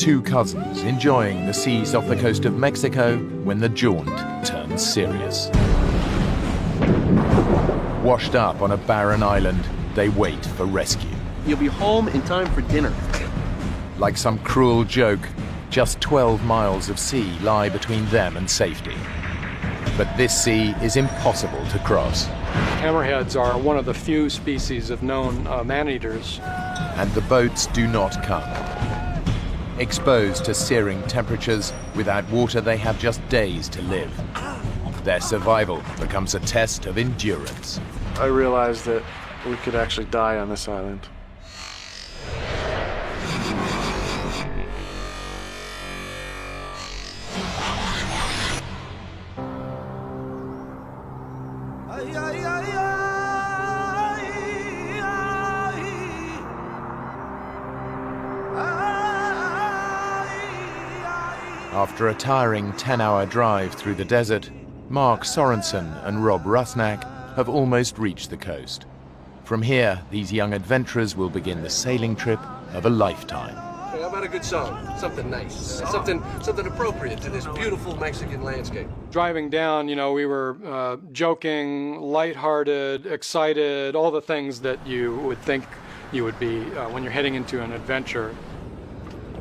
Two cousins enjoying the seas off the coast of Mexico when the jaunt turns serious. Washed up on a barren island, they wait for rescue. You'll be home in time for dinner. Like some cruel joke, just 12 miles of sea lie between them and safety. But this sea is impossible to cross. Hammerheads are one of the few species of known man-eaters. And the boats do not come. Exposed to searing temperatures, without water they have just days to live. Their survival becomes a test of endurance. I realized that we could actually die on this island. After a tiring 10-hour drive through the desert, Mark Sorensen and Rob Rusnak have almost reached the coast. From here, these young adventurers will begin the sailing trip of a lifetime. How about a good song? Something nice. Something appropriate to this beautiful Mexican landscape. Driving down, we were joking, lighthearted, excited, all the things that you would think you would be when you're heading into an adventure.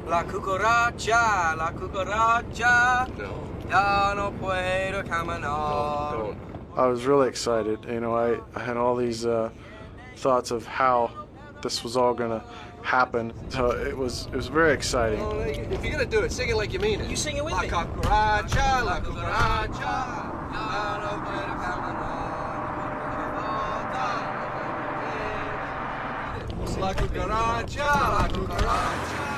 La cucaracha, la cucaracha. No. Ya no puedo caminar. Don't. I was really excited. I had all these thoughts of how this was all gonna happen. So it was very exciting. Well, if you're gonna do it, sing it like you mean it. You sing it with la me. Cucaracha, la cucaracha. Ya no puedo caminar. La cucaracha, la cucaracha.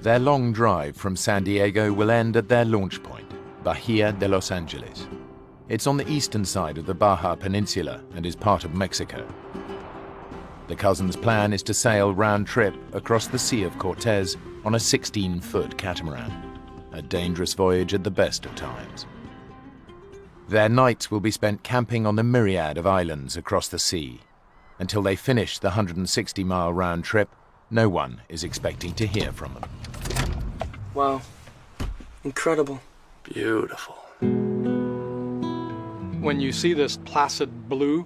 Their long drive from San Diego will end at their launch point, Bahia de Los Angeles. It's on the eastern side of the Baja Peninsula and is part of Mexico. The cousins' plan is to sail round-trip across the Sea of Cortez on a 16-foot catamaran, a dangerous voyage at the best of times. Their nights will be spent camping on the myriad of islands across the sea. Until they finish the 160-mile round trip, no one is expecting to hear from them. Wow. Incredible. Beautiful. When you see this placid blue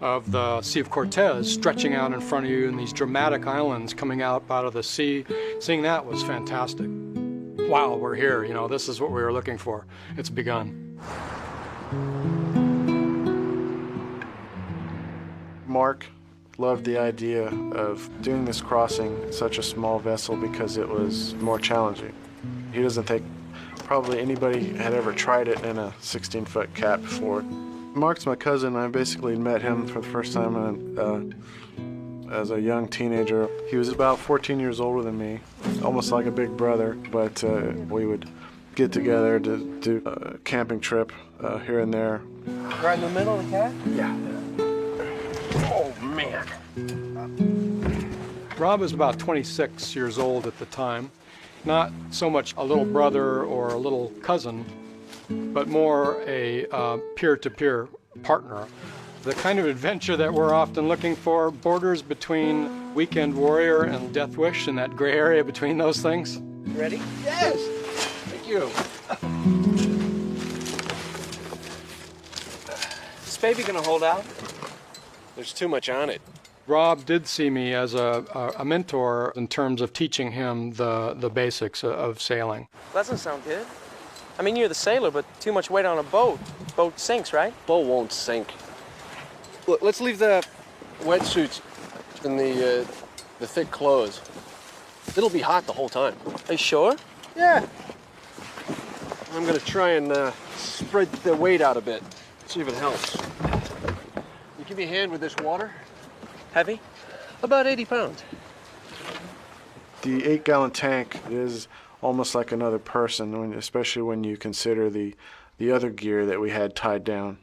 of the Sea of Cortez stretching out in front of you and these dramatic islands coming out of the sea, seeing that was fantastic. Wow, we're here, this is what we were looking for. It's begun. Mark loved the idea of doing this crossing in such a small vessel because it was more challenging. He doesn't think probably anybody had ever tried it in a 16-foot cat before. Mark's my cousin. I basically met him for the first time as a young teenager. He was about 14 years older than me, almost like a big brother, but we would get together to do a camping trip here and there. Right in the middle of the cat? Yeah. Oh, man. Rob was about 26 years old at the time. Not so much a little brother or a little cousin, but more a peer-to-peer partner. The kind of adventure that we're often looking for borders between Weekend Warrior and Death Wish and that gray area between those things. Ready? Yes. Thank you. Is this baby gonna hold out? There's too much on it. Rob did see me as a mentor in terms of teaching him the basics of sailing. Doesn't sound good. I mean, you're the sailor, but too much weight on a boat. Boat sinks, right? Boat won't sink. Look, let's leave the wetsuits and the thick clothes. It'll be hot the whole time. Are you sure? Yeah. I'm gonna try and spread the weight out a bit. See if it helps. You give me a hand with this water? Heavy? About 80 pounds. The 8-gallon tank is almost like another person, especially when you consider the other gear that we had tied down.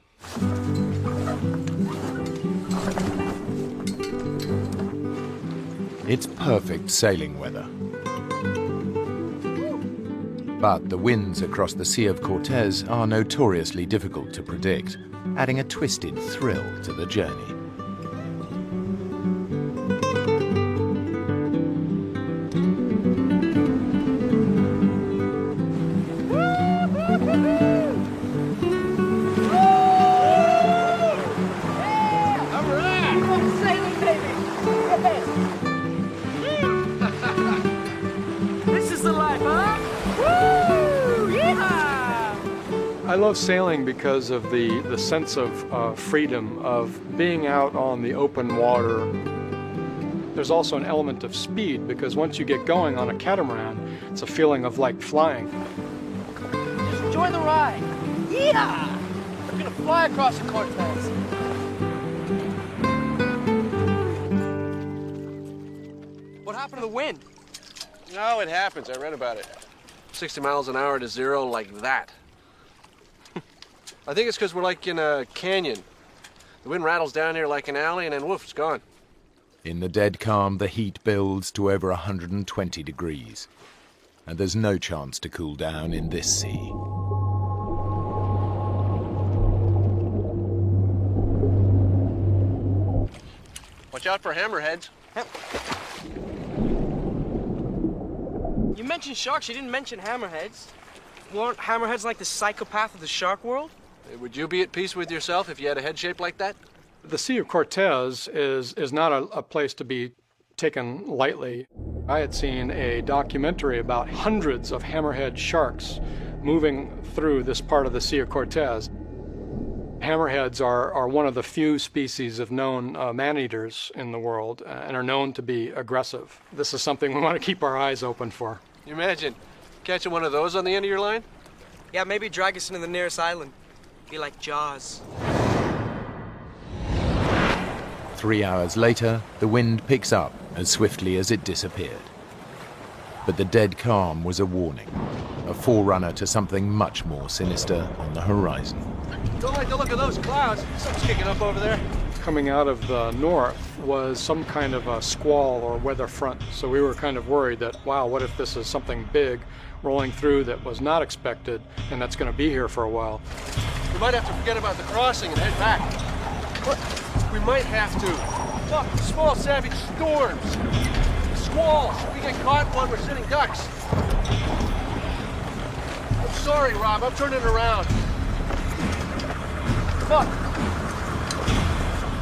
It's perfect sailing weather. But the winds across the Sea of Cortez are notoriously difficult to predict, adding a twisted thrill to the journey. I love sailing because of the sense of freedom, of being out on the open water. There's also an element of speed, because once you get going on a catamaran, it's a feeling of like flying. Just enjoy the ride. Yeah! I'm gonna fly across the Cortez. What happened to the wind? No, it happens. I read about it. 60 miles an hour to zero like that. I think it's because we're like in a canyon. The wind rattles down here like an alley and then woof, it's gone. In the dead calm, the heat builds to over 120 degrees. And there's no chance to cool down in this sea. Watch out for hammerheads. You mentioned sharks, you didn't mention hammerheads. Weren't hammerheads like the psychopath of the shark world? Would you be at peace with yourself if you had a head shaped like that? The Sea of Cortez is not a place to be taken lightly. I had seen a documentary about hundreds of hammerhead sharks moving through this part of the Sea of Cortez. Hammerheads are one of the few species of known man-eaters in the world and are known to be aggressive. This is something we want to keep our eyes open for. You imagine catching one of those on the end of your line? Yeah, maybe drag us into the nearest island. Be like Jaws. 3 hours later, the wind picks up as swiftly as it disappeared. But the dead calm was a warning, a forerunner to something much more sinister on the horizon. Don't like the look of those clouds. Something's kicking up over there. Coming out of the north was some kind of a squall or weather front, so we were kind of worried that, wow, what if this is something big rolling through that was not expected and that's going to be here for a while. We might have to forget about the crossing and head back. What? We might have to. Look, small savage storms. Squalls. We get caught while we're sitting ducks. I'm sorry, Rob. I'm turning around. Fuck.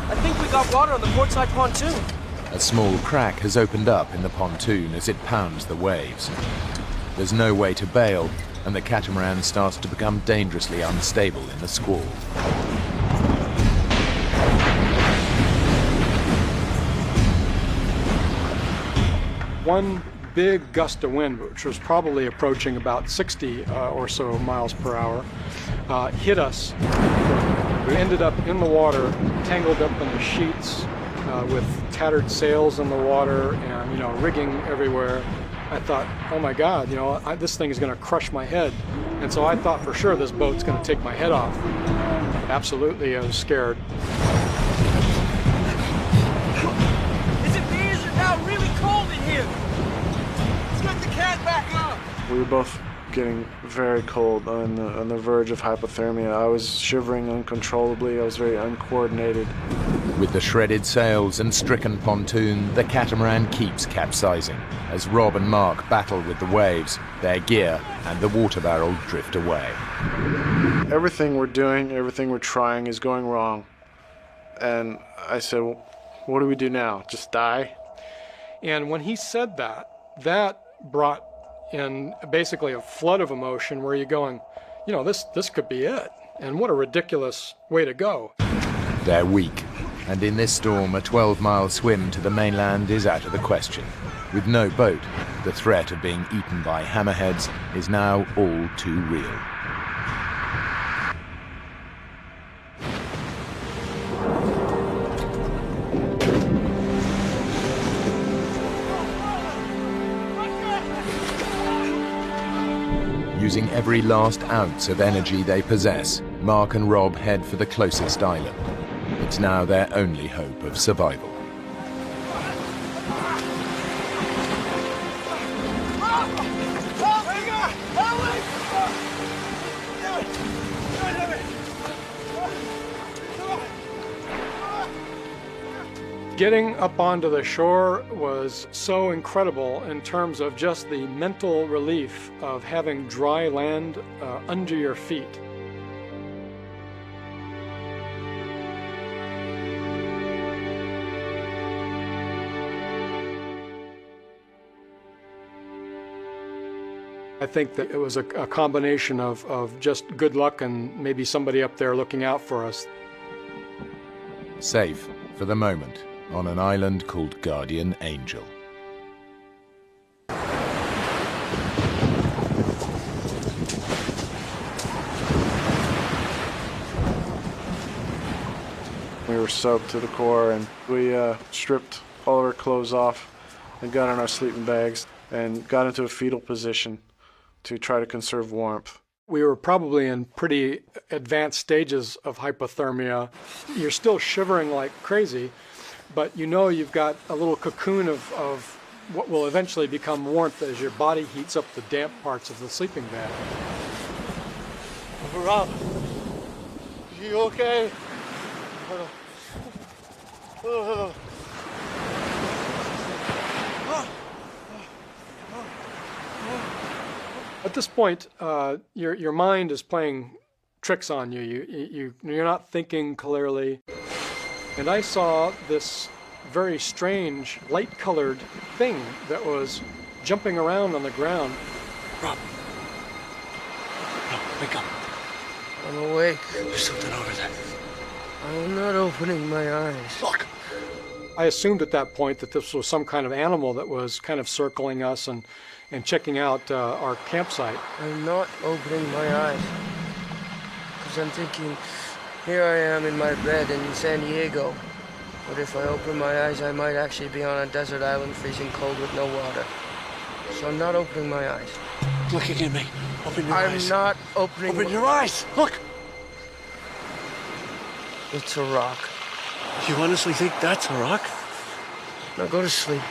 I think we got water on the portside pontoon. A small crack has opened up in the pontoon as it pounds the waves. There's no way to bail, and the catamaran starts to become dangerously unstable in the squall. One big gust of wind, which was probably approaching about 60 or so miles per hour, hit us. We ended up in the water, tangled up in the sheets, with tattered sails in the water and, rigging everywhere. I thought, oh my God, this thing is going to crush my head. And so I thought for sure this boat's going to take my head off. Absolutely, I was scared. Is it me? Is it now really cold in here? Let's get the cat back up. We were both getting very cold, on the verge of hypothermia. I was shivering uncontrollably. I was very uncoordinated. With the shredded sails and stricken pontoon, the catamaran keeps capsizing as Rob and Mark battle with the waves, their gear and the water barrel drift away. Everything we're doing, everything we're trying is going wrong. And I said, well, what do we do now? Just die? And when he said that, that brought in basically a flood of emotion where you're going, this could be it. And what a ridiculous way to go. They're weak, and in this storm, a 12-mile swim to the mainland is out of the question. With no boat, the threat of being eaten by hammerheads is now all too real. Using every last ounce of energy they possess, Mark and Rob head for the closest island. It's now their only hope of survival. Help me! Getting up onto the shore was so incredible in terms of just the mental relief of having dry land under your feet. I think that it was a combination of just good luck and maybe somebody up there looking out for us. Safe, for the moment, on an island called Guardian Angel. We were soaked to the core, and we stripped all of our clothes off and got in our sleeping bags and got into a fetal position to try to conserve warmth. We were probably in pretty advanced stages of hypothermia. You're still shivering like crazy, but you know you've got a little cocoon of what will eventually become warmth as your body heats up the damp parts of the sleeping bag. Rob, you okay? At this point, your mind is playing tricks on you. You're not thinking clearly. And I saw this very strange, light-colored thing that was jumping around on the ground. Rob, wake up. I'm awake. There's something over there. I'm not opening my eyes. Look. I assumed at that point that this was some kind of animal that was kind of circling us and checking out our campsite. I'm not opening my eyes. Because I'm thinking, here I am in my bed in San Diego. But if I open my eyes, I might actually be on a desert island freezing cold with no water. So I'm not opening my eyes. Looking at me. Open your eyes. I'm not opening Open your eyes. Look. It's a rock. You honestly think that's a rock? Now go to sleep.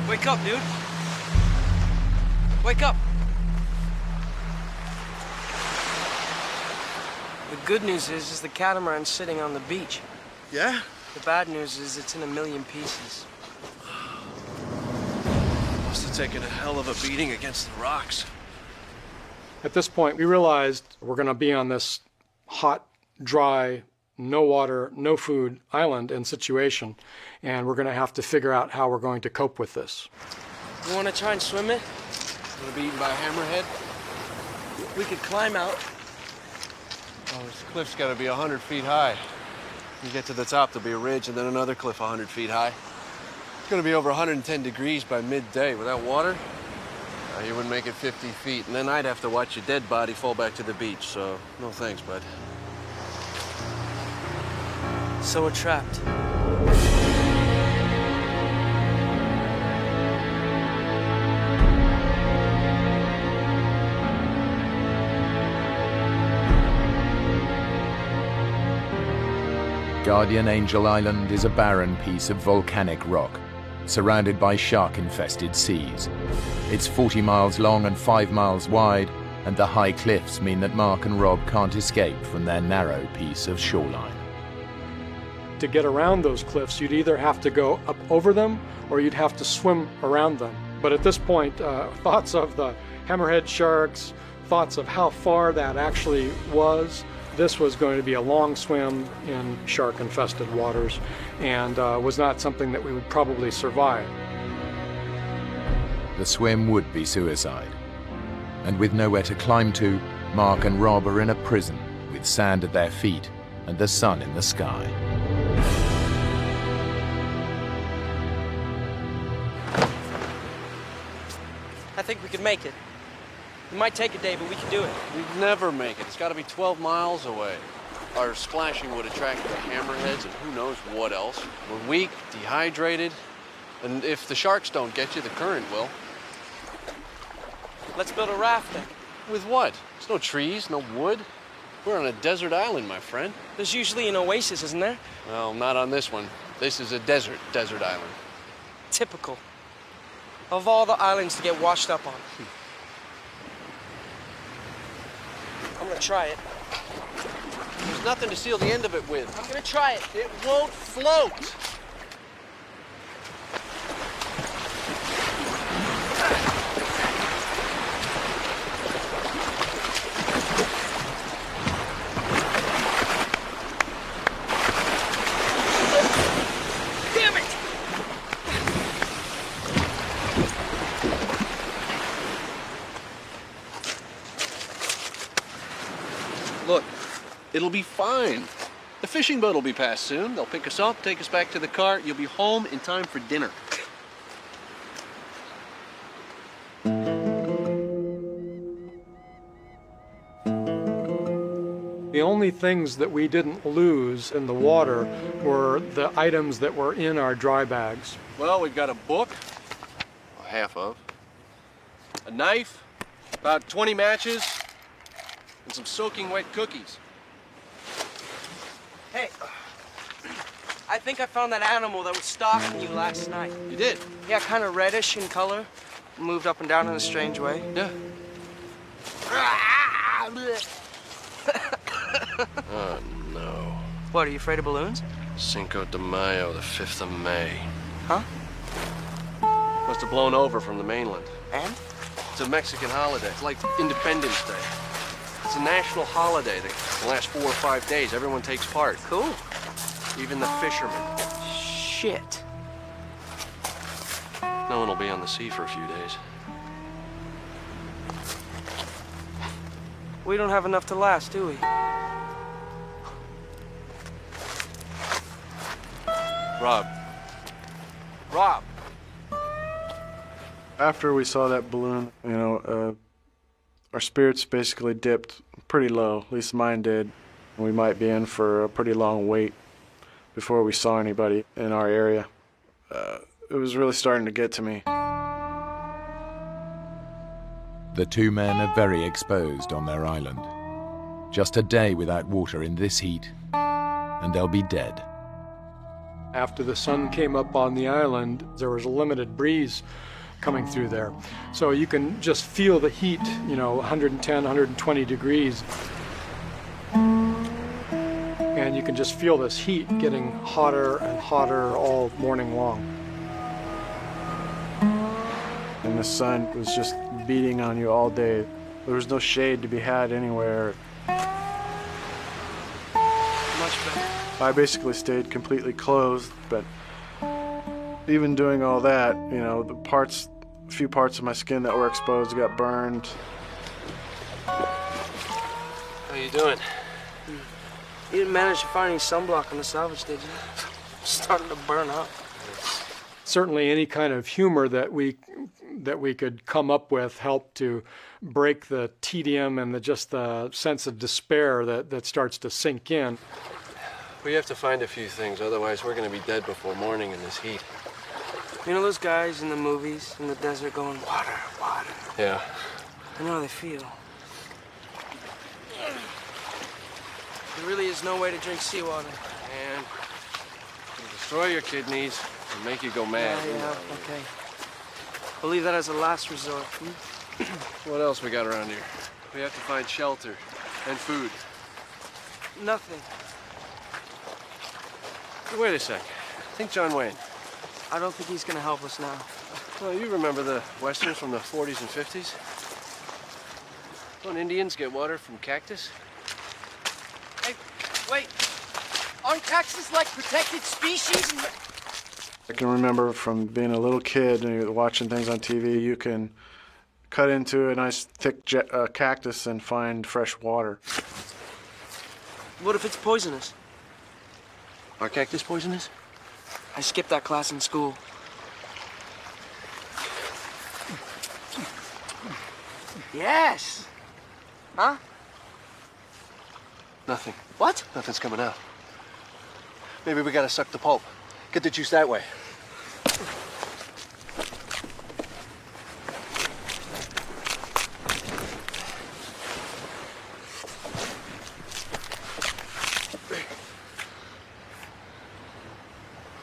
Wake up, dude. Wake up. The good news is the catamaran's sitting on the beach. Yeah? The bad news is it's in a million pieces. Must have taken a hell of a beating against the rocks. At this point, we realized we're going to be on this hot, dry, no water, no food island and situation, and we're going to have to figure out how we're going to cope with this. You want to try and swim it? Gonna be eaten by a hammerhead? We could climb out. Oh, this cliff's gotta be 100 feet high. You get to the top, there'll be a ridge and then another cliff 100 feet high. It's gonna be over 110 degrees by midday. Without water, you wouldn't make it 50 feet. And then I'd have to watch your dead body fall back to the beach, so no thanks, bud. So we're trapped. Guardian Angel Island is a barren piece of volcanic rock, surrounded by shark-infested seas. It's 40 miles long and 5 miles wide, and the high cliffs mean that Mark and Rob can't escape from their narrow piece of shoreline. To get around those cliffs, you'd either have to go up over them or you'd have to swim around them. But at this point, thoughts of the hammerhead sharks, thoughts of how far that actually was, this was going to be a long swim in shark-infested waters and was not something that we would probably survive. The swim would be suicide. And with nowhere to climb to, Mark and Rob are in a prison, with sand at their feet and the sun in the sky. I think we could make it. It might take a day, but we can do it. We'd never make it. It's got to be 12 miles away. Our splashing would attract the hammerheads and who knows what else. We're weak, dehydrated, and if the sharks don't get you, the current will. Let's build a raft then. With what? There's no trees, no wood. We're on a desert island, my friend. There's usually an oasis, isn't there? Well, not on this one. This is a desert island. Typical. Of all the islands to get washed up on. I'm gonna try it. There's nothing to seal the end of it with. I'm gonna try it. It won't float. Damn it! Look, it'll be fine. The fishing boat will be past soon. They'll pick us up, take us back to the cart. You'll be home in time for dinner. The only things that we didn't lose in the water were the items that were in our dry bags. Well, we've got a book, half of, a knife, about 20 matches, and some soaking wet cookies. Hey, I think I found that animal that was stalking you last night. You did? Yeah, kind of reddish in color. Moved up and down in a strange way. Yeah. Oh, no. What, are you afraid of balloons? Cinco de Mayo, the 5th of May. Huh? Must have blown over from the mainland. And? It's a Mexican holiday. It's like Independence Day. It's a national holiday that can last 4 or 5 days. Everyone takes part. Cool. Even the fishermen. Shit. No one will be on the sea for a few days. We don't have enough to last, do we? Rob. Rob! After we saw that balloon, our spirits basically dipped pretty low, at least mine did. We might be in for a pretty long wait before we saw anybody in our area. It was really starting to get to me. The two men are very exposed on their island. Just a day without water in this heat, and they'll be dead. After the sun came up on the island, there was a limited breeze coming through there. So you can just feel the heat, 110, 120 degrees. And you can just feel this heat getting hotter and hotter all morning long. And the sun was just beating on you all day. There was no shade to be had anywhere. Much better. I basically stayed completely closed, but even doing all that, a few parts of my skin that were exposed got burned. How you doing? You didn't manage to find any sunblock on the salvage, did you? Starting to burn up. Certainly any kind of humor that we could come up with helped to break the tedium and the sense of despair that starts to sink in. We have to find a few things, otherwise we're going to be dead before morning in this heat. You know those guys in the movies in the desert going, water, water? Yeah. I know how they feel. There really is no way to drink seawater. And it'll destroy your kidneys and make you go mad. Yeah, okay. We'll leave that as a last resort. What else we got around here? We have to find shelter and food. Nothing. Wait a sec. Think John Wayne. I don't think he's gonna help us now. Well, you remember the westerns from the 40s and 50s? Don't Indians get water from cactus? Hey, wait. Aren't cactus like protected species? I can remember from being a little kid and watching things on TV, you can cut into a nice thick cactus and find fresh water. What if it's poisonous? Are cactus poisonous? I skipped that class in school. Yes! Huh? Nothing. What? Nothing's coming out. Maybe we gotta suck the pulp. Get the juice that way.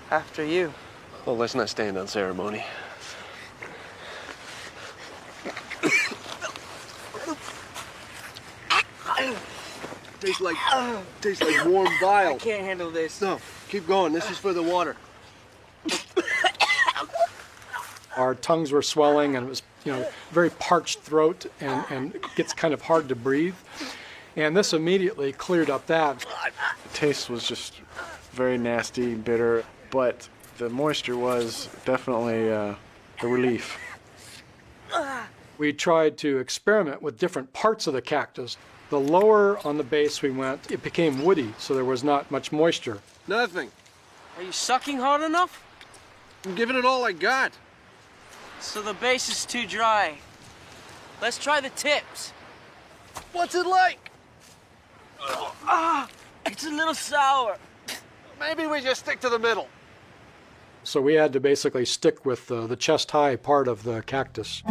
After you. Well, let's not stand on ceremony. Tastes like warm bile. I can't handle this. No, keep going. This is for the water. Our tongues were swelling, and it was, very parched throat, and it gets kind of hard to breathe. And this immediately cleared up that. The taste was just very nasty, bitter, but the moisture was definitely a relief. We tried to experiment with different parts of the cactus. The lower on the base we went, it became woody, so there was not much moisture. Nothing. Are you sucking hard enough? I'm giving it all I got. So the base is too dry. Let's try the tips. What's it like? It's a little sour. Maybe we just stick to the middle. So we had to basically stick with the chest-high part of the cactus.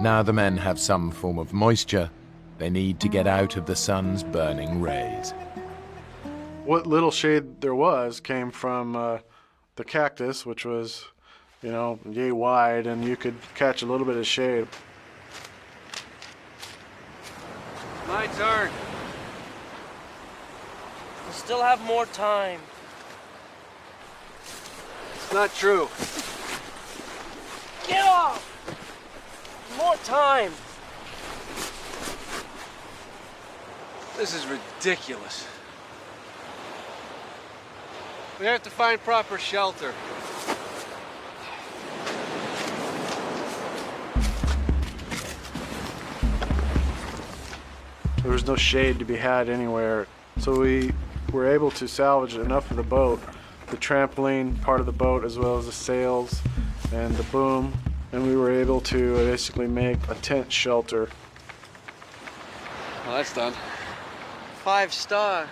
Now the men have some form of moisture. They need to get out of the sun's burning rays. What little shade there was came from the cactus, which was, yay wide, and you could catch a little bit of shade. My turn. We still have more time. It's not true. Get off! More time. This is ridiculous. We have to find proper shelter. There was no shade to be had anywhere, so we were able to salvage enough of the boat, the trampoline part of the boat, as well as the sails and the boom, and we were able to basically make a tent shelter. Well, that's done. 5-star.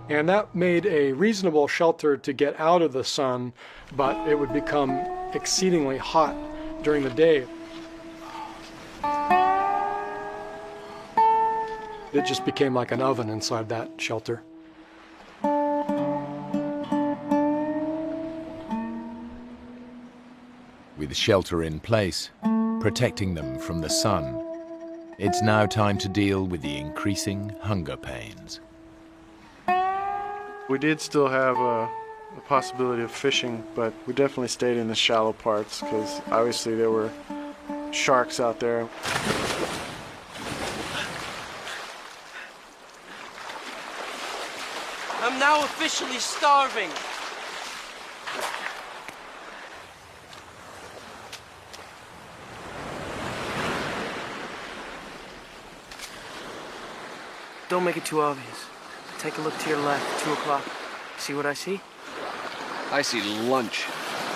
And that made a reasonable shelter to get out of the sun, but it would become exceedingly hot during the day. It just became like an oven inside that shelter. With shelter in place, protecting them from the sun, it's now time to deal with the increasing hunger pains. We did still have a possibility of fishing, but we definitely stayed in the shallow parts because obviously there were sharks out there. I'm now officially starving. Don't make it too obvious. Take a look to your left, 2 o'clock. See what I see? I see lunch.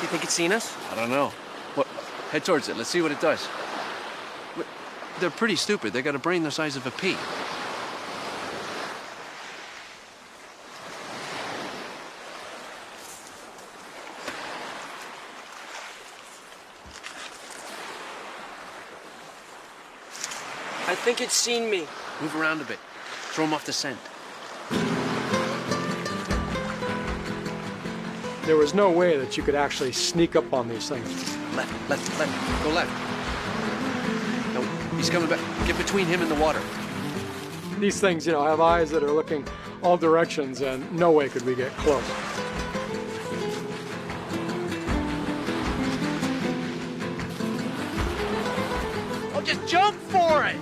You think it's seen us? I don't know. What? Head towards it. Let's see what it does. They're pretty stupid. They got a brain the size of a pea. I think it's seen me. Move around a bit. Throw them off the scent. There was no way that you could actually sneak up on these things. Left, left, left. Go left. No, he's coming back. Get between him and the water. These things, have eyes that are looking all directions, and no way could we get close. Oh, just jump for it!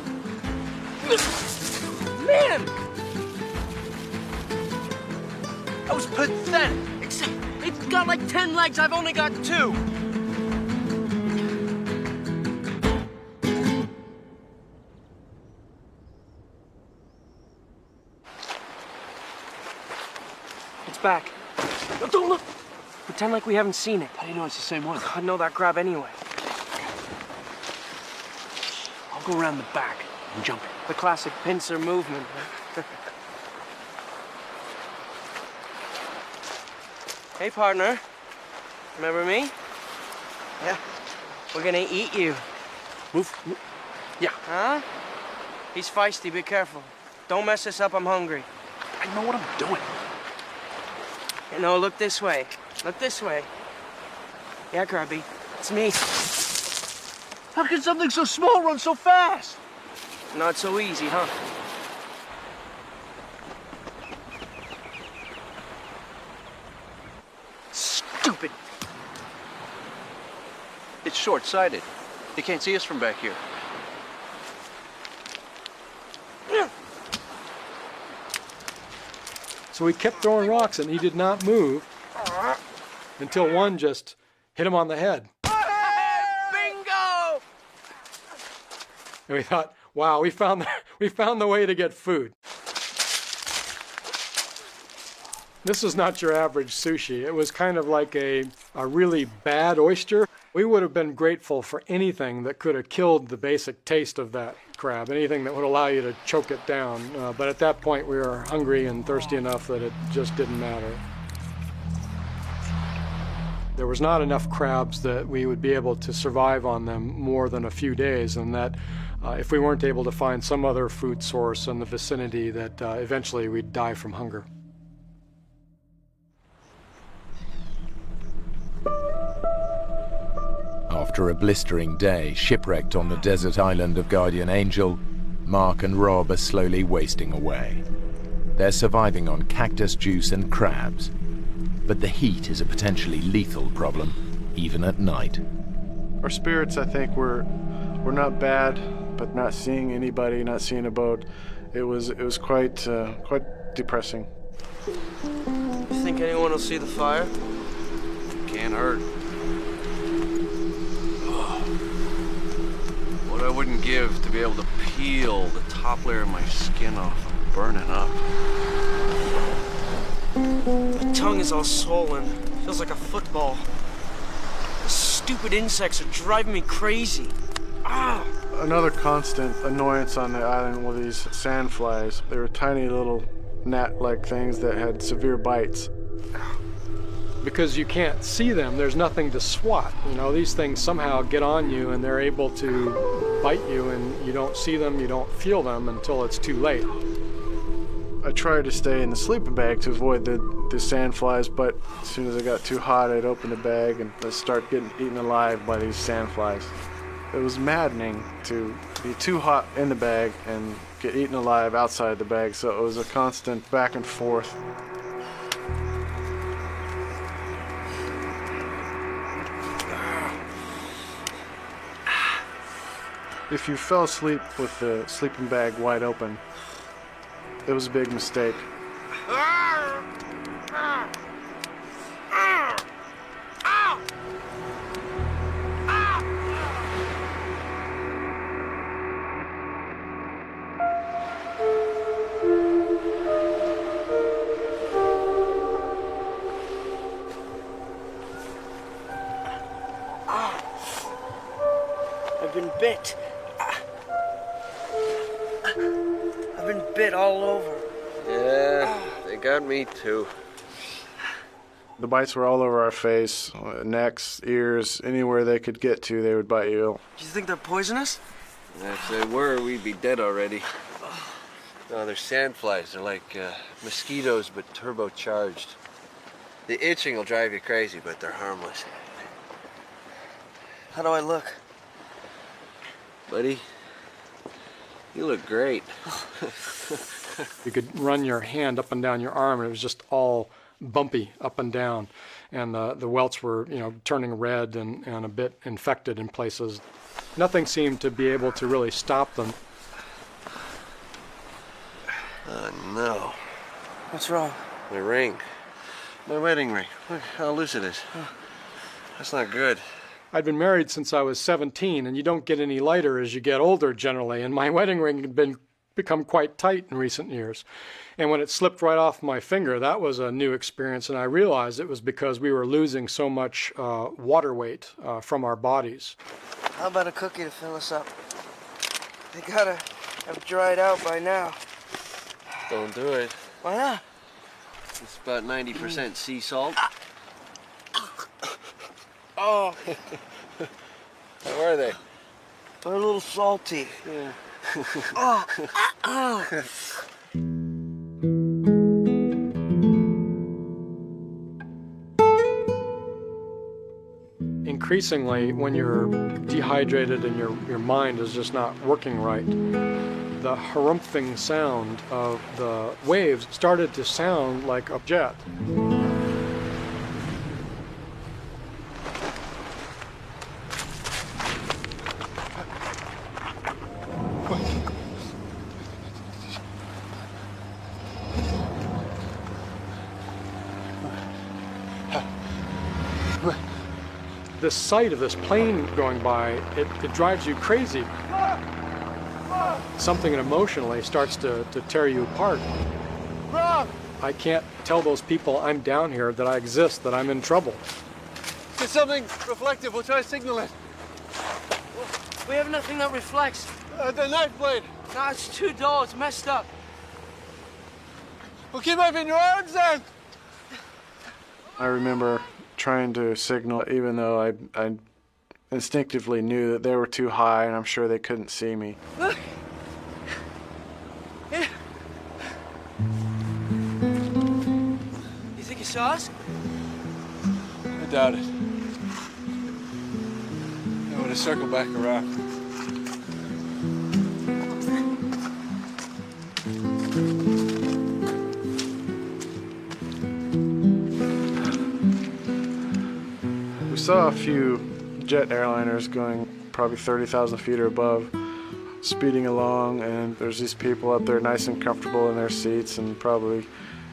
Man! That was pathetic. Except it's got like 10 legs. I've only got 2. It's back. No, don't look. Pretend like we haven't seen it. How do you know it's the same one? I know that crab anyway. I'll go around the back and jump it. The classic pincer movement. Hey, partner. Remember me? Yeah. We're gonna eat you. Move. Yeah. Huh? He's feisty. Be careful. Don't mess this up. I'm hungry. I know what I'm doing. You know, look this way. Look this way. Yeah, Krabby. It's me. How can something so small run so fast? Not so easy, huh? Stupid. It's short-sighted. They can't see us from back here. So he kept throwing rocks and he did not move until one just hit him on the head. Bingo! And we thought, wow, we found the way to get food. This is not your average sushi. It was kind of like a really bad oyster. We would have been grateful for anything that could have killed the basic taste of that crab, anything that would allow you to choke it down. But at that point, we were hungry and thirsty enough that it just didn't matter. There was not enough crabs that we would be able to survive on them more than a few days, and that if we weren't able to find some other food source in the vicinity, that eventually we'd die from hunger. After a blistering day shipwrecked on the desert island of Guardian Angel, Mark and Rob are slowly wasting away. They're surviving on cactus juice and crabs, but the heat is a potentially lethal problem, even at night. Our spirits, I think, were not bad, but not seeing anybody, not seeing a boat, it was quite depressing. You think anyone will see the fire? Can't hurt. What I wouldn't give to be able to peel the top layer of my skin off. I'm burning up. My tongue is all swollen. Feels like a football. The stupid insects are driving me crazy. Ah! Another constant annoyance on the island were these sandflies. They were tiny little gnat-like things that had severe bites. Because you can't see them, there's nothing to swat. You know, these things somehow get on you and they're able to bite you, and you don't see them, you don't feel them until it's too late. I tried to stay in the sleeping bag to avoid the sand flies, but as soon as it got too hot, I'd open the bag and I'd start getting eaten alive by these sand flies. It was maddening to be too hot in the bag and get eaten alive outside the bag, so it was a constant back and forth. If you fell asleep with the sleeping bag wide open, it was a big mistake. I've been bit. I've been bit all over. Yeah, they got me too. The bites were all over our face, necks, ears, anywhere they could get to, they would bite you. Do you think they're poisonous? If they were, we'd be dead already. No, they're sandflies. They're like mosquitoes, but turbocharged. The itching will drive you crazy, but they're harmless. How do I look? Buddy, you look great. You could run your hand up and down your arm, and it was just all bumpy up and down. And the welts were, you know, turning red and a bit infected in places. Nothing seemed to be able to really stop them. Oh, no. What's wrong? My ring. My wedding ring. Look how loose it is. That's not good. I'd been married since I was 17, and you don't get any lighter as you get older generally, and my wedding ring had become quite tight in recent years. And when it slipped right off my finger, that was a new experience, and I realized it was because we were losing so much water weight from our bodies. How about a cookie to fill us up? They gotta have dried out by now. Don't do it. Why not? It's about 90% sea salt. Oh, How are they? they're a little salty. Yeah. Oh. Increasingly, when you're dehydrated and your mind is just not working right, the harumphing sound of the waves started to sound like a jet. The sight of this plane going by, it drives you crazy. Something emotionally starts to tear you apart. I can't tell those people I'm down here that I exist, that I'm in trouble. There's something reflective. We'll try to signal it. We have nothing that reflects. The knife blade. Nah, it's too dull. It's messed up. Well, keep waving your arms then. I remember trying to signal, even though I instinctively knew that they were too high, and I'm sure they couldn't see me. Look. Here. You think you saw us? I doubt it. I would have circled back around. We saw a few jet airliners going probably 30,000 feet or above, speeding along, and there's these people up there nice and comfortable in their seats and probably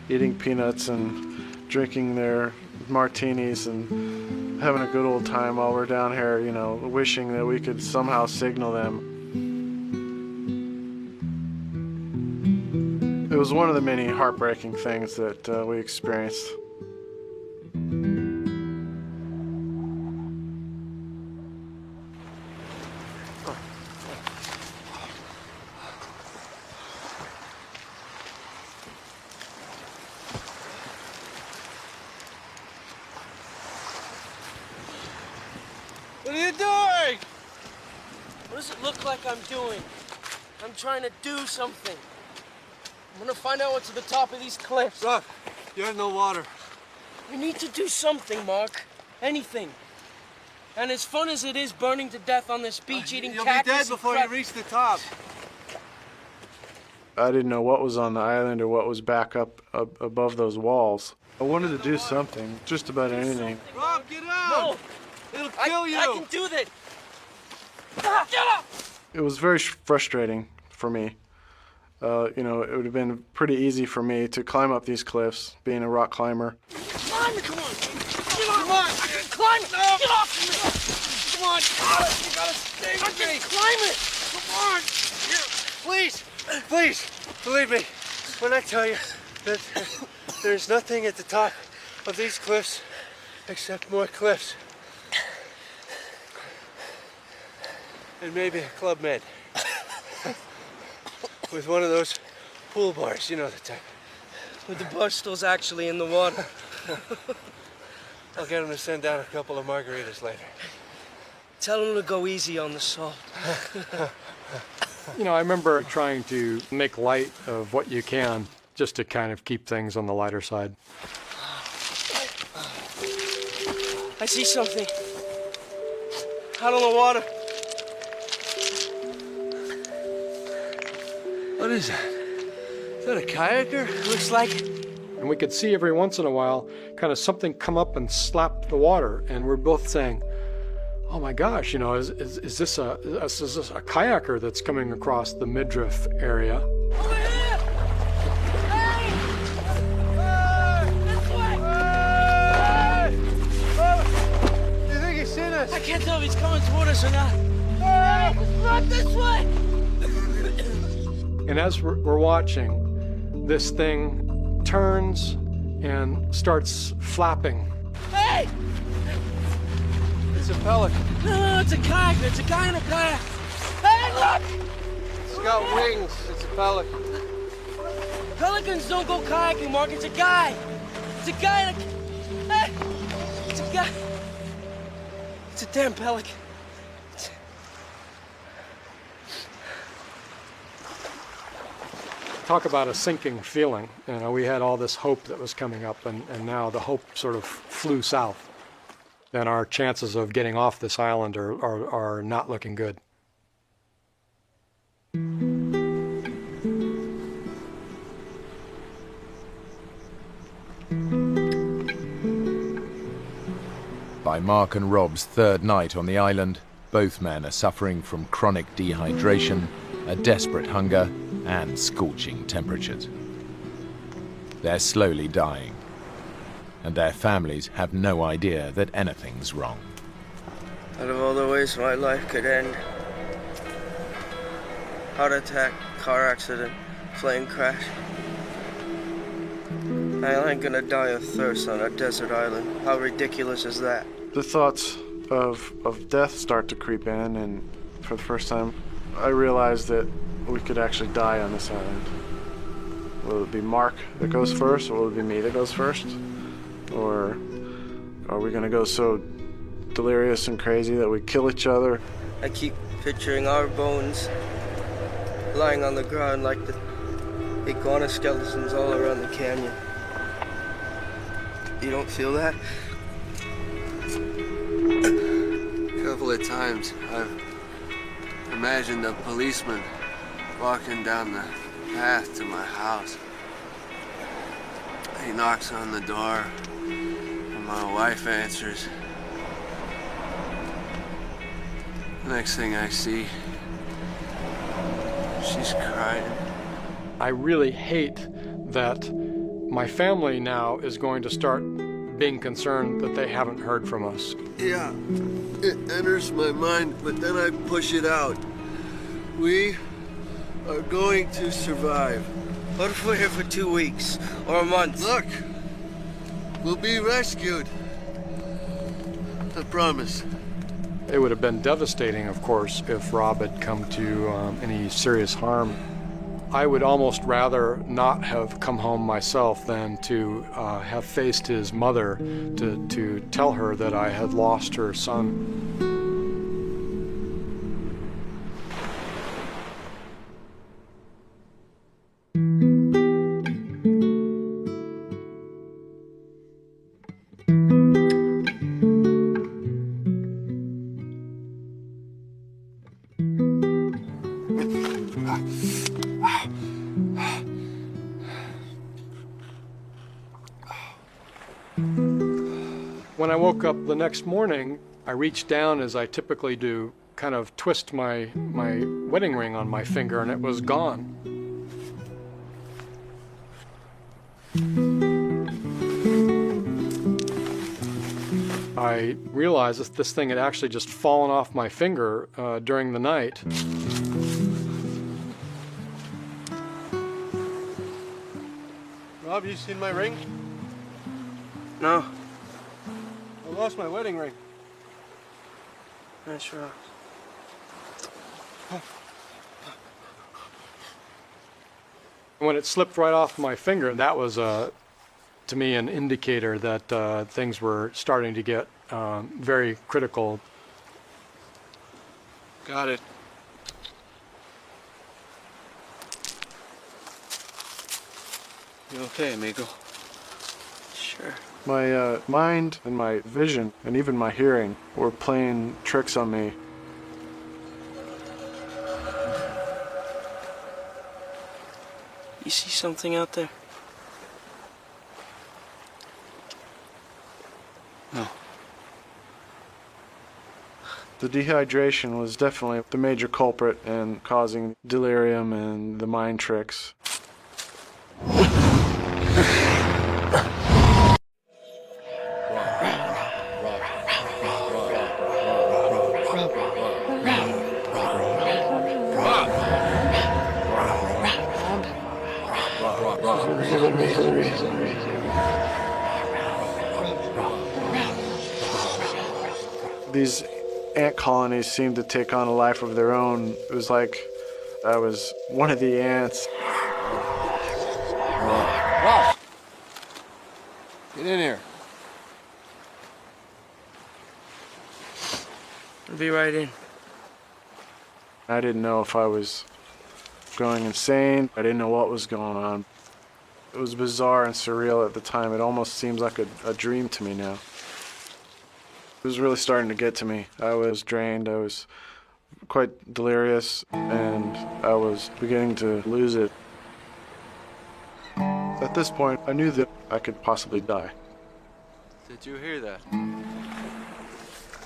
eating peanuts and drinking their martinis and having a good old time while we're down here, you know, wishing that we could somehow signal them. It was one of the many heartbreaking things that we experienced. What are you doing? What does it look like I'm doing? I'm trying to do something. I'm gonna find out what's at the top of these cliffs. Look, you have no water. We need to do something, Mark. Anything. And as fun as it is burning to death on this beach, eating You'll cactus be dead and before crap- you reach the top. I didn't know what was on the island or what was back up above those walls. I wanted to do something, just about anything. Rob, get out! No! It'll kill you! I can do that! Get up! It was very frustrating for me. You know, it would have been pretty easy for me to climb up these cliffs, being a rock climber. Climb it, come on! Get off! Come on! I can climb it! No. Get off me! Come on! You gotta stay with me! Climb it! Come on! Please, please, believe me when I tell you that there's nothing at the top of these cliffs except more cliffs. And maybe a Club Med. With one of those pool bars, you know the type. With the bar stools actually in the water. I'll get him to send down a couple of margaritas later. Tell him to go easy on the salt. You know, I remember trying to make light of what you can, just to kind of keep things on the lighter side. I see something. Out on the water. What is that? Is that a kayaker? Looks like it. And we could see every once in a while kind of something come up and slap the water, and we're both saying, oh my gosh, you know, is this a kayaker that's coming across the midriff area? Over here! Hey! Hey! This way! can't tell if he's coming toward us or not. Hey, let's run this way! And as we're watching, this thing turns and starts flapping. Hey! It's a pelican. No, it's a kayak. It's a guy in a kayak. Hey, look! It's got wings. It's a pelican. Pelicans don't go kayaking, Mark. It's a guy. It's a guy in a... Hey! It's a guy. It's a damn pelican. Talk about a sinking feeling. You know, we had all this hope that was coming up, and now the hope sort of flew south. Then our chances of getting off this island are not looking good. By Mark and Rob's third night on the island, both men are suffering from chronic dehydration, a desperate hunger, and scorching temperatures. They're slowly dying, and their families have no idea that anything's wrong. Out of all the ways my life could end, heart attack, car accident, plane crash, I ain't gonna die of thirst on a desert island. How ridiculous is that? The thoughts of death start to creep in, and for the first time, I realized that we could actually die on this island. Will it be Mark that goes first, or will it be me that goes first? Or are we gonna go so delirious and crazy that we kill each other? I keep picturing our bones lying on the ground like the iguana skeletons all around the canyon. You don't feel that? A couple of times I've imagined a policeman walking down the path to my house. He knocks on the door, and my wife answers. Next thing I see, she's crying. I really hate that my family now is going to start being concerned that they haven't heard from us. Yeah, it enters my mind, but then I push it out. We are going to survive. What if we're here for 2 weeks or a month? Look, we'll be rescued. I promise. It would have been devastating, of course, if Rob had come to any serious harm. I would almost rather not have come home myself than to have faced his mother to tell her that I had lost her son. When I woke up the next morning, I reached down, as I typically do, kind of twist my wedding ring on my finger, and it was gone. I realized that this thing had actually just fallen off my finger during the night. Rob, you seen my ring? No. I lost my wedding ring. That's right. When it slipped right off my finger, that was, to me, an indicator that things were starting to get very critical. Got it. You okay, amigo? Sure. My mind and my vision and even my hearing were playing tricks on me. You see something out there? No. The dehydration was definitely the major culprit in causing delirium and the mind tricks. These ant colonies seemed to take on a life of their own. It was like I was one of the ants. Ross! Get in here. I'll be right in. I didn't know if I was going insane. I didn't know what was going on. It was bizarre and surreal at the time. It almost seems like a dream to me now. It was really starting to get to me. I was drained, I was quite delirious, and I was beginning to lose it. At this point, I knew that I could possibly die. Did you hear that?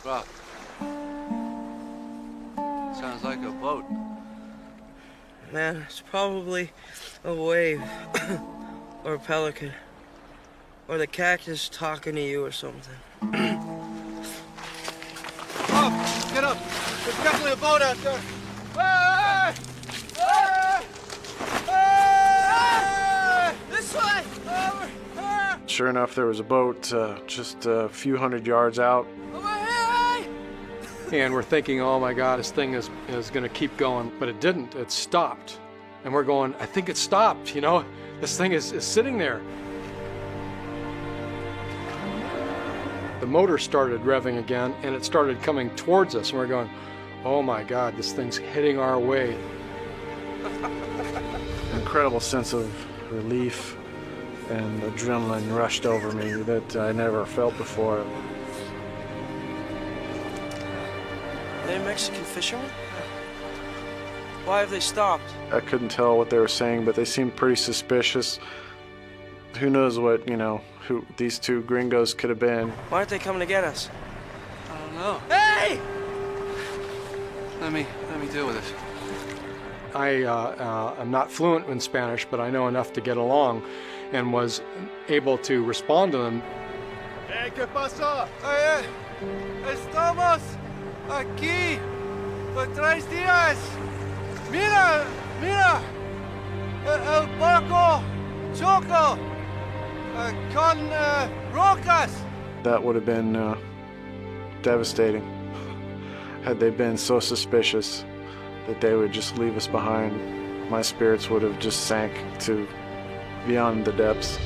Rob. Sounds like a boat. Man, it's probably a wave. Or a pelican. Or the cactus talking to you or something. Rob, get up! There's definitely a boat out there! Hey! Hey! Hey! This way! Over here! Sure enough, there was a boat just a few hundred yards out. Over here! And we're thinking, oh my God, this thing is going to keep going. But it didn't. It stopped. And we're going, I think it stopped, you know? This thing is sitting there. The motor started revving again, and it started coming towards us. And we're going, oh my God, this thing's heading our way. An incredible sense of relief and adrenaline rushed over me that I never felt before. Are they Mexican fishermen? Why have they stopped? I couldn't tell what they were saying, but they seemed pretty suspicious. Who knows what, you know, who these two gringos could have been. Why aren't they coming to get us? I don't know. Hey! Let me deal with this. I'm not fluent in Spanish, but I know enough to get along and was able to respond to them. Hey, ¿qué pasó? Oye, estamos aquí por 3 días. Mira, mira, el barco choco con rocas. That would have been devastating had they been so suspicious that they would just leave us behind. My spirits would have just sank to beyond the depths.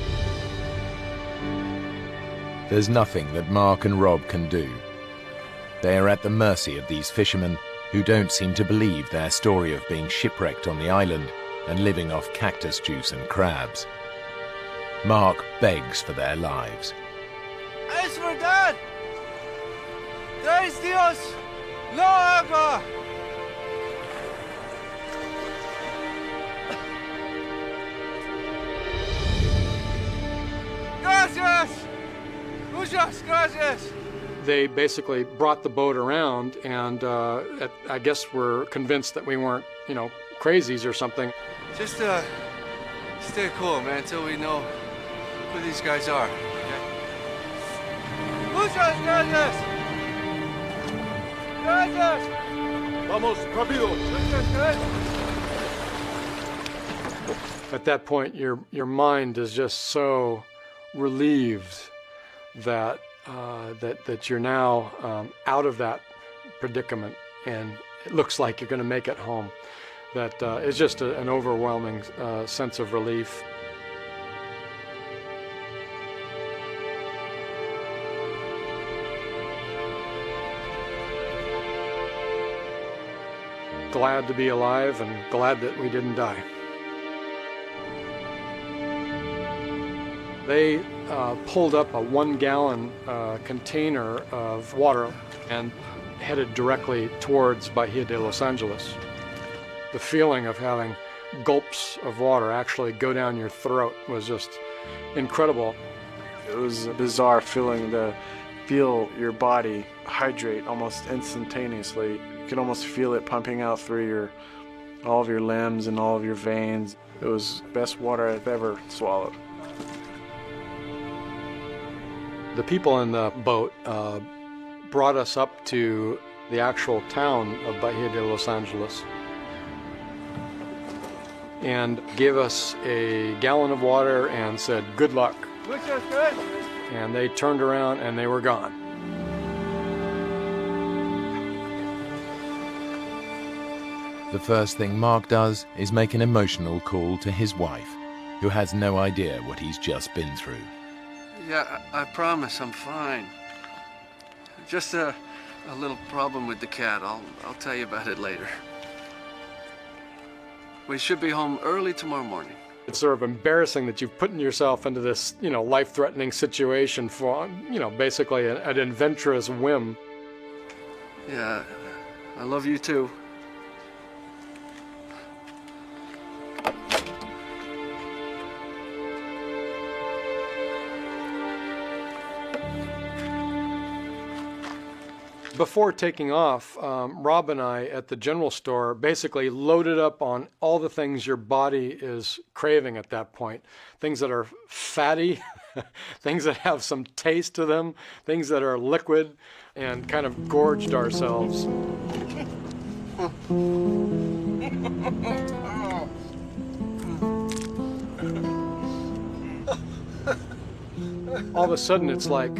There's nothing that Mark and Rob can do. They are at the mercy of these fishermen who don't seem to believe their story of being shipwrecked on the island and living off cactus juice and crabs. Mark begs for their lives. Es verdad. 3 días, no agua. Gracias. Muchas gracias. They basically brought the boat around, and I guess were convinced that we weren't, you know, crazies or something. Just stay cool, man, until we know who these guys are. Okay? Muchas gracias. Gracias. Vamos, rápido. Muchas gracias. At that point, your mind is just so relieved that that you're now out of that predicament, and it looks like you're going to make it home. That is just an overwhelming sense of relief. Glad to be alive and glad that we didn't die. They pulled up a 1-gallon container of water and headed directly towards Bahia de Los Angeles. The feeling of having gulps of water actually go down your throat was just incredible. It was a bizarre feeling to feel your body hydrate almost instantaneously. You could almost feel it pumping out through all of your limbs and all of your veins. It was the best water I've ever swallowed. The people in the boat brought us up to the actual town of Bahia de Los Angeles. and gave us a gallon of water and said, "Good luck." Looks good. And they turned around and they were gone. The first thing Mark does is make an emotional call to his wife, who has no idea what he's just been through. Yeah, I promise I'm fine. Just a little problem with the cat. I'll tell you about it later. We should be home early tomorrow morning. It's sort of embarrassing that you've put yourself into this, life-threatening situation for, basically an adventurous whim. Yeah, I love you too. Before taking off, Rob and I at the general store basically loaded up on all the things your body is craving at that point. Things that are fatty, things that have some taste to them, things that are liquid, and kind of gorged ourselves. All of a sudden it's like,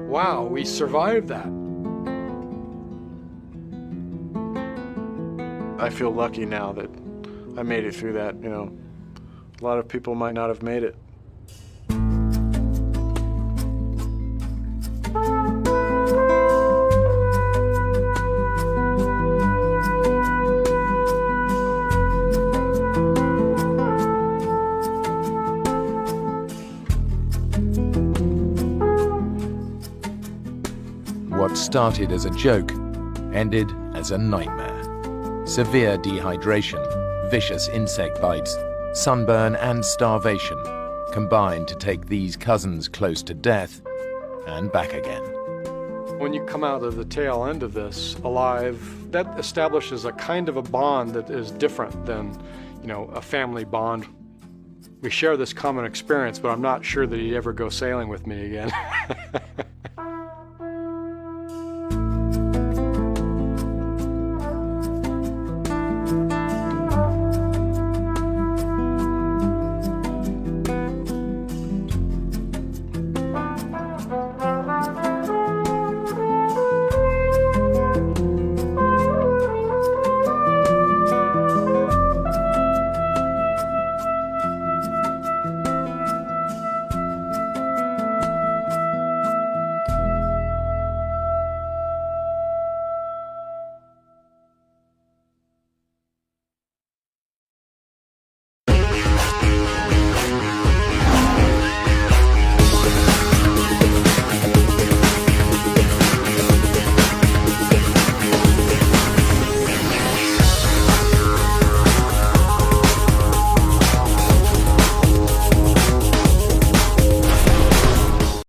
wow, we survived that. I feel lucky now that I made it through that, A lot of people might not have made it. What started as a joke ended as a nightmare. Severe dehydration, vicious insect bites, sunburn and starvation combined to take these cousins close to death and back again. When you come out of the tail end of this alive, that establishes a kind of a bond that is different than, a family bond. We share this common experience, but I'm not sure that he'd ever go sailing with me again.